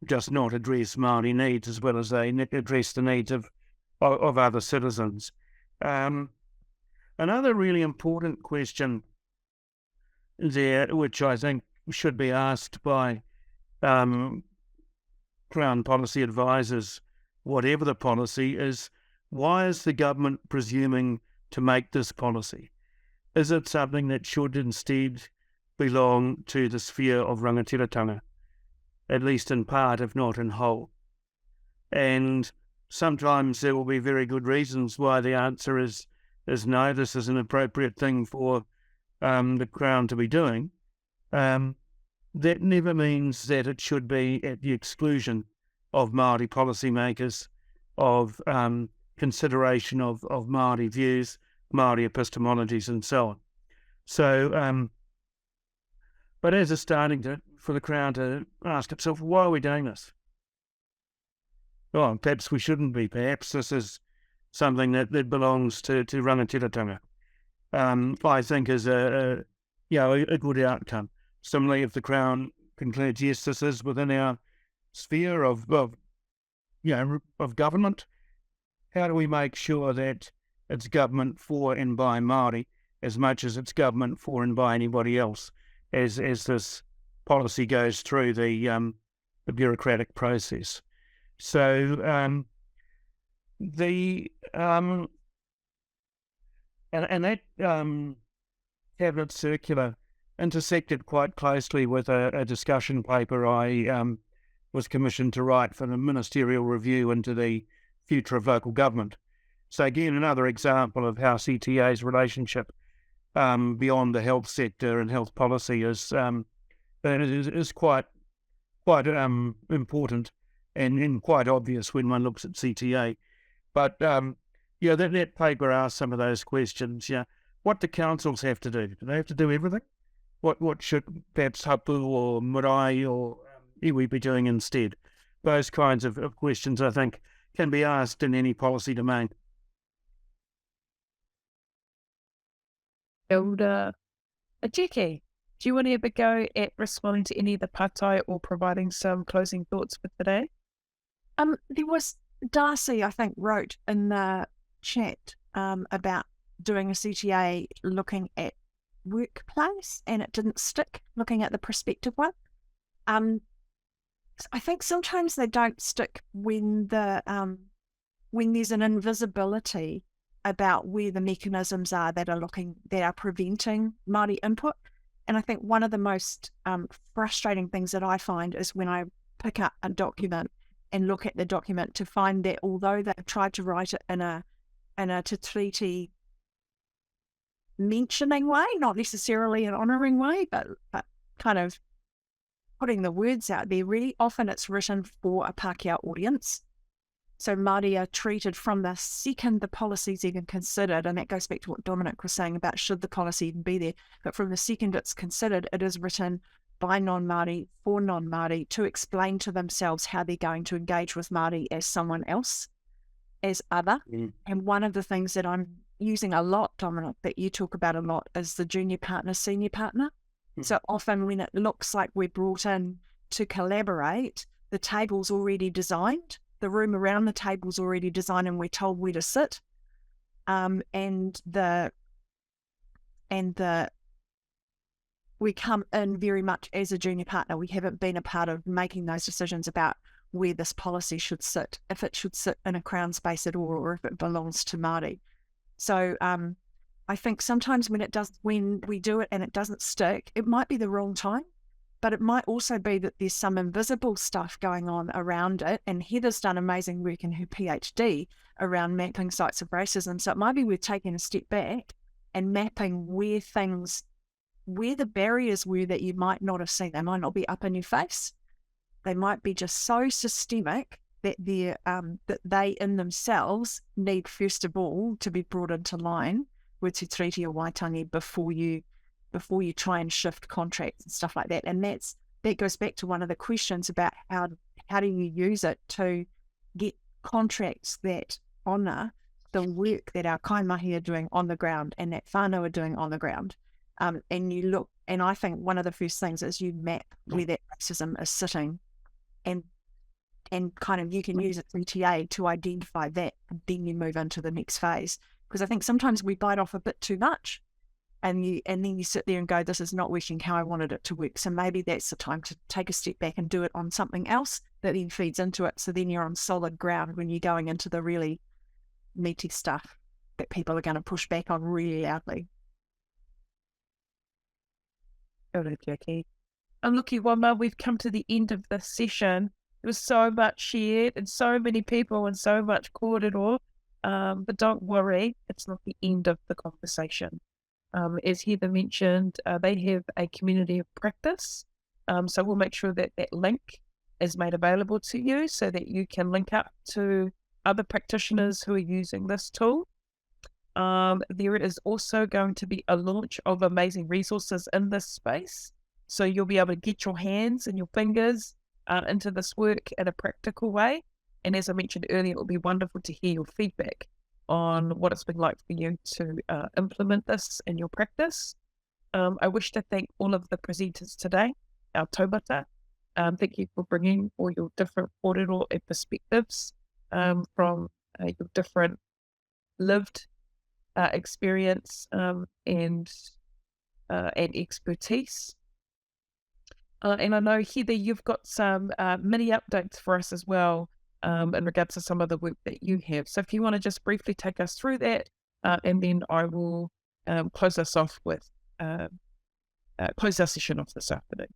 just not address Māori needs as well as they address the needs of other citizens. Another really important question there, which I think should be asked by Crown policy advisors, whatever the policy, is why is the government presuming to make this policy? Is it something that should instead belong to the sphere of rangatiratanga, at least in part, if not in whole? And sometimes there will be very good reasons why the answer is no, this is an appropriate thing for the Crown to be doing. That never means that it should be at the exclusion of Māori policymakers, of consideration of Māori views, Māori epistemologies, and so on. So, but as a starting for the Crown to ask itself, why are we doing this? Well, perhaps we shouldn't be. Perhaps this is something that belongs to rangatiratanga. I think is a good outcome. Similarly, if the Crown concludes, yes, this is within our sphere of government, how do we make sure that it's government for and by Māori as much as it's government for and by anybody else as this policy goes through the bureaucratic process? So that Cabinet Circular intersected quite closely with a discussion paper I was commissioned to write for the ministerial review into the future of local government. So again, another example of how CTA's relationship beyond the health sector and health policy is quite important and quite obvious when one looks at CTA. But that paper asks some of those questions. Yeah, what do councils have to do? Do they have to do everything? What should perhaps Hapu or Marae or iwi be doing instead? Those kinds of questions, I think, can be asked in any policy domain. Jackie, do you want to have a go at responding to any of the patai or providing some closing thoughts for today? There was Darcy, I think, wrote in the chat about doing a CTA looking at workplace, and it didn't stick, looking at the prospective one. I think sometimes they don't stick when there's an invisibility about where the mechanisms are that are preventing Māori input. And I think one of the most frustrating things that I find is when I pick up a document and look at the document to find that although they've tried to write it in a Te Tiriti mentioning way, not necessarily an honouring way, but kind of putting the words out there, really often it's written for a Pākehā audience. So Māori are treated from the second the policy's even considered, and that goes back to what Dominic was saying about should the policy even be there, but from the second it's considered, it is written by non-Māori, for non-Māori, to explain to themselves how they're going to engage with Māori as someone else, as other. And one of the things that I'm using a lot, Dominic, that you talk about a lot, is the junior partner, senior partner. So often when it looks like we're brought in to collaborate, the table's already designed, the room around the table's already designed, and we're told where to sit. We come in very much as a junior partner. We haven't been a part of making those decisions about where this policy should sit, if it should sit in a Crown space at all, or if it belongs to Māori. So I think sometimes when we do it and it doesn't stick, it might be the wrong time, but it might also be that there's some invisible stuff going on around it. And Heather's done amazing work in her PhD around mapping sites of racism. So it might be worth taking a step back and mapping where the barriers were that you might not have seen. They might not be up in your face. They might be just so systemic that they in themselves need, first of all, to be brought into line with Te Tiriti or Waitangi before you try and shift contracts and stuff like that. And that goes back to one of the questions about how do you use it to get contracts that honour the work that our kaimahi are doing on the ground and that whānau are doing on the ground. And you look, and I think one of the first things is you map where that racism is sitting, and kind of you can use it through TA to identify that, and then you move into the next phase. Because I think sometimes we bite off a bit too much, and then you sit there and go, this is not working how I wanted it to work. So maybe that's the time to take a step back and do it on something else that then feeds into it. So then you're on solid ground when you're going into the really meaty stuff that people are going to push back on really loudly. Jackie. And looky, Wama, we've come to the end of this session. There was so much shared and so many people and so much kōrero. But don't worry, it's not the end of the conversation. As Heather mentioned, they have a community of practice. So we'll make sure that that link is made available to you so that you can link up to other practitioners who are using this tool. There is also going to be a launch of amazing resources in this space. So you'll be able to get your hands and your fingers into this work in a practical way. And as I mentioned earlier, it will be wonderful to hear your feedback on what it's been like for you to implement this in your practice. I wish to thank all of the presenters today, our taumata. Thank you for bringing all your different kōrero and perspectives from your different lived experience and expertise. And I know, Heather, you've got some mini updates for us as well in regards to some of the work that you have. So if you want to just briefly take us through that, and then I will close us off with close our session off this afternoon.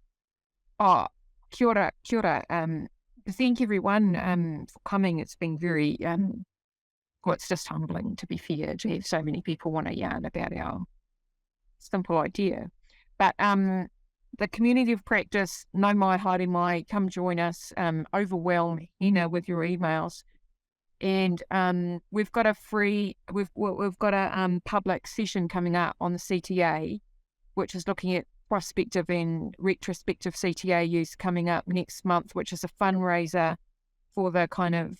Oh, kia ora, kia ora. Thank everyone for coming. It's been very, well, it's just humbling, to be fair, to have so many people want to yarn about our simple idea. But the community of practice, no mai, haere mai, come join us, overwhelm Hina with your emails. And we've got a public session coming up on the CTA, which is looking at prospective and retrospective CTA use coming up next month, which is a fundraiser for the kind of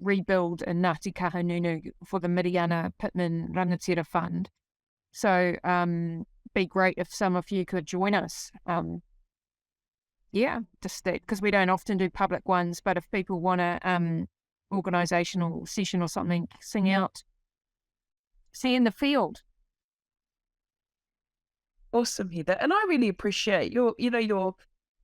rebuild in Ngāti Kahungunu for the Miriana Pittman Rangatira Fund. So be great if some of you could join us. Just that, because we don't often do public ones, but if people want a organisational session or something, sing out, see in the field. Awesome, Heather. And I really appreciate your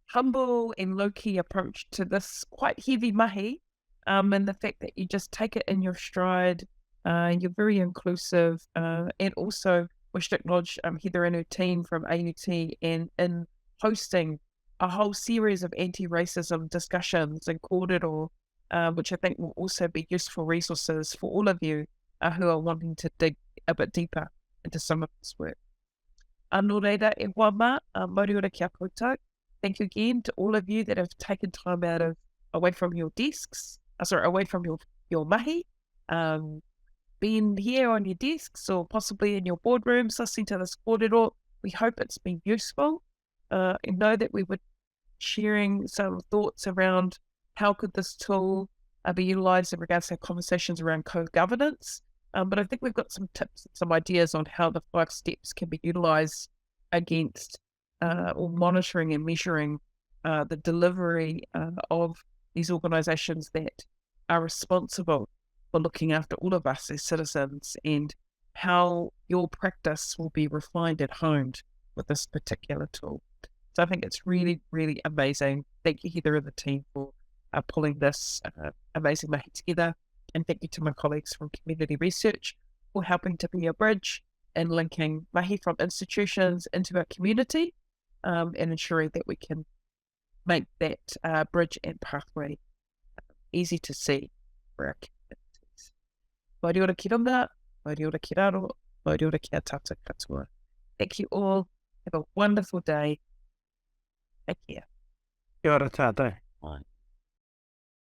humble and low-key approach to this quite heavy mahi, and the fact that you just take it in your stride. You're very inclusive, and also wish to acknowledge Heather and her team from AUT and in hosting a whole series of anti-racism discussions and kōrero, which I think will also be useful resources for all of you who are wanting to dig a bit deeper into some of this work. Nō reira e wama, moriora kia koutou. Thank you again to all of you that have taken time out away from your desks, away from your mahi, been here on your desks or possibly in your boardrooms listening to this kōrero. We hope it's been useful, and know that we were sharing some thoughts around how could this tool be utilised in regards to our conversations around co-governance. But I think we've got some tips and some ideas on how the 5 steps can be utilised against or monitoring and measuring the delivery of these organisations that are responsible for looking after all of us as citizens, and how your practice will be refined and honed with this particular tool. So I think it's really, really amazing. Thank you, Heather and the team, for pulling this amazing mahi together. And thank you to my colleagues from Community Research for helping to be a bridge and linking mahi from institutions into our community, and ensuring that we can make that bridge and pathway easy to see for our communities. Moriora ki runga, moriora ki raro, moriora ki a tata katoa. Thank you all. Have a wonderful day. Take care. Kia ora tātou. Right.